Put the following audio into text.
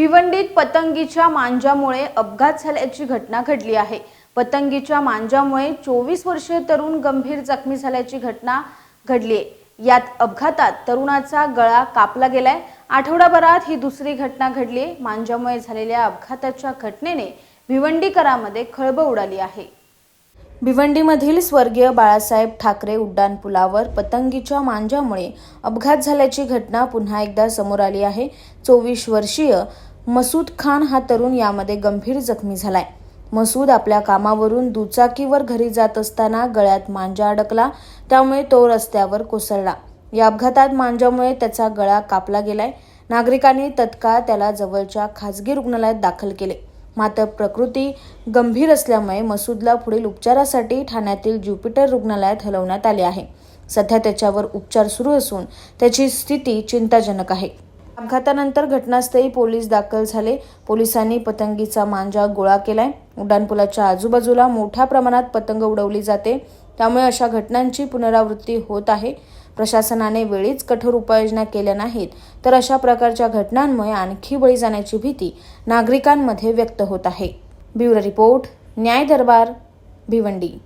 भिवंडीत पतंगीच्या मांजामुळे अपघात झाल्याची घटना घडली आहे। पतंगीच्या मांजामुळे 24 वर्षीय तरुण गंभीर जखमी झाल्याची घटना घडली आहे। यात अपघातात तरुणाचा गळा कापला गेलाय। आठवडाभरात ही दुसरी घटना घडली आहे। मांजामुळे झालेल्या अपघाताच्या घटनेने भिवंडीकरांमध्ये खळबळ उडाली आहे। भिवंडीमधील स्वर्गीय बाळासाहेब ठाकरे उड्डाणपुलावर पतंगीच्या मांजामुळे अपघात झाल्याची घटना पुन्हा एकदा समोर आली आहे। 24 वर्षीय मसूद खान हा तरुण यामध्ये गंभीर जखमी झालाय। मसूद आपल्या कामावरून दुचाकीवर घरी जात असताना गळ्यात मांजा अडकला, त्यामुळे तो रस्त्यावर कोसळला। या अपघातात मांजामुळे त्याचा गळा कापला गेलाय। नागरिकांनी तत्काळ त्याला जवळच्या खासगी रुग्णालयात दाखल केले, मात्र प्रकृती गंभीर असल्यामुळे मसूदला पुढील उपचारासाठी ठाण्यातील ज्युपिटर रुग्णालयात हलवण्यात आले आहे। सध्या त्याच्यावर उपचार सुरू असून त्याची स्थिती चिंताजनक आहे। अपघातानंतर घटनास्थळी पोलीस दाखल झाले। पोलिसांनी पतंगीचा मांजा गोळा केलाय। उड्डाणपुलाच्या आजूबाजूला मोठ्या प्रमाणात पतंग उडवली जाते, त्यामुळे अशा घटनांची पुनरावृत्ती होत आहे। प्रशासनाने वेळीच कठोर उपाययोजना केल्या नाहीत तर अशा प्रकारच्या घटनांमुळे आणखी बळी जाण्याची भीती नागरिकांमध्ये व्यक्त होत आहे। ब्युरो रिपोर्ट, न्याय दरबार, भिवंडी।